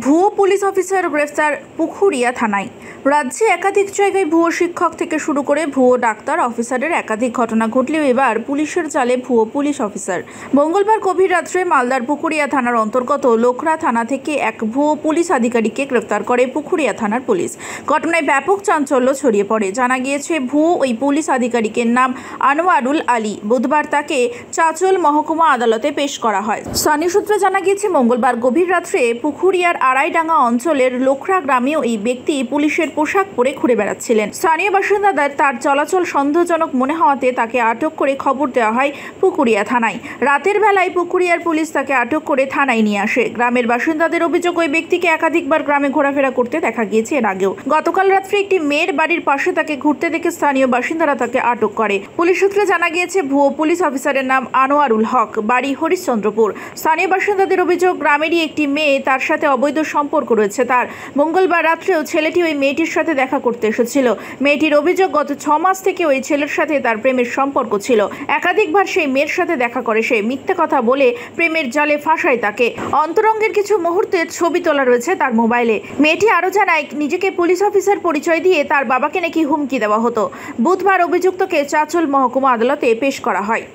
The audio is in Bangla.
ভুয়ো পুলিশ অফিসার গ্রেফতার পুখুরিয়া থানায়। রাজ্যে একাধিক জায়গায় ভুয়ো শিক্ষক থেকে শুরু করে ভুয়ো ডাক্তার অফিসারের একাধিক ঘটনা ঘটলেও এবার পুলিশের জালে ভুয়ো পুলিশ অফিসার। মঙ্গলবার গভীর রাত্রে মালদার পুকুরিয়া থানার অন্তর্গত লোখরা থানা থেকে এক ভুয়ো পুলিশ আধিকারিককে গ্রেফতার করে পুকুরিয়া থানার পুলিশ। ঘটনায় ব্যাপক চাঞ্চল্য ছড়িয়ে পড়ে। জানা গিয়েছে, ভুয়ো ওই পুলিশ আধিকারিকের নাম আনোয়ারুল আলী। বুধবার তাকে চাঁচল মহকুমা আদালতে পেশ করা হয়। স্থানীয় সূত্রে জানা গিয়েছে, মঙ্গলবার গভীর রাত্রে পুকুরিয়ার আড়াইডাঙ্গা অঞ্চলের লোখরা গ্রামে ওই ব্যক্তি পুলিশের পোশাক পরে ঘুরে বেড়াচ্ছিলেন। স্থানীয় বাসিন্দাদের তার চলাচল সন্দেহজনক মনে হওয়াতে তাকে আটক করে খবর দেওয়া হয় পুকুরিয়া থানায়। রাতের বেলায় পুকুরিয়ার পুলিশ তাকে আটক করে থানায় নিয়ে আসে। গ্রামের বাসিন্দাদের অভিযোগ, ওই ব্যক্তিকে একাধিকবার গ্রামে ঘোরাফেরা করতে দেখা গিয়েছে এর আগেও। গতকাল রাত্রে একটি মেয়ের বাড়ির পাশে তাকে ঘুরতে দেখে স্থানীয় বাসিন্দারা তাকে আটক করে। পুলিশ সূত্রে জানা গিয়েছে, ভুয়ো পুলিশ অফিসারের নাম আনোয়ারুল হক, বাড়ি হরিশ্চন্দ্রপুর। স্থানীয় বাসিন্দাদের অভিযোগ, গ্রামেরই একটি মেয়ে, তার সাথে অবৈধ সম্পর্ক রয়েছে তার। মঙ্গলবার রাত্রেও ছেলেটি ওই মেয়েটির সাথে দেখা করতে এসেছিল। মেয়েটির অভিযোগ, গত 6 মাস থেকে ওই ছেলের সাথে তার প্রেমের সম্পর্ক ছিল। একাধিকবার সেই মেয়ের সাথে দেখা করে সে মিথ্যে কথা বলে প্রেমের জালে ফাঁসায় তাকে। অন্তরঙ্গের কিছু মুহূর্তের ছবি তোলা রয়েছে তার মোবাইলে। মেয়েটি আরও জানায়, নিজেকে পুলিশ অফিসার পরিচয় দিয়ে তার বাবাকে নাকি হুমকি দেওয়া হতো। বুধবার অভিযুক্তকে চাঁচল মহকুমা আদালতে পেশ করা হয়।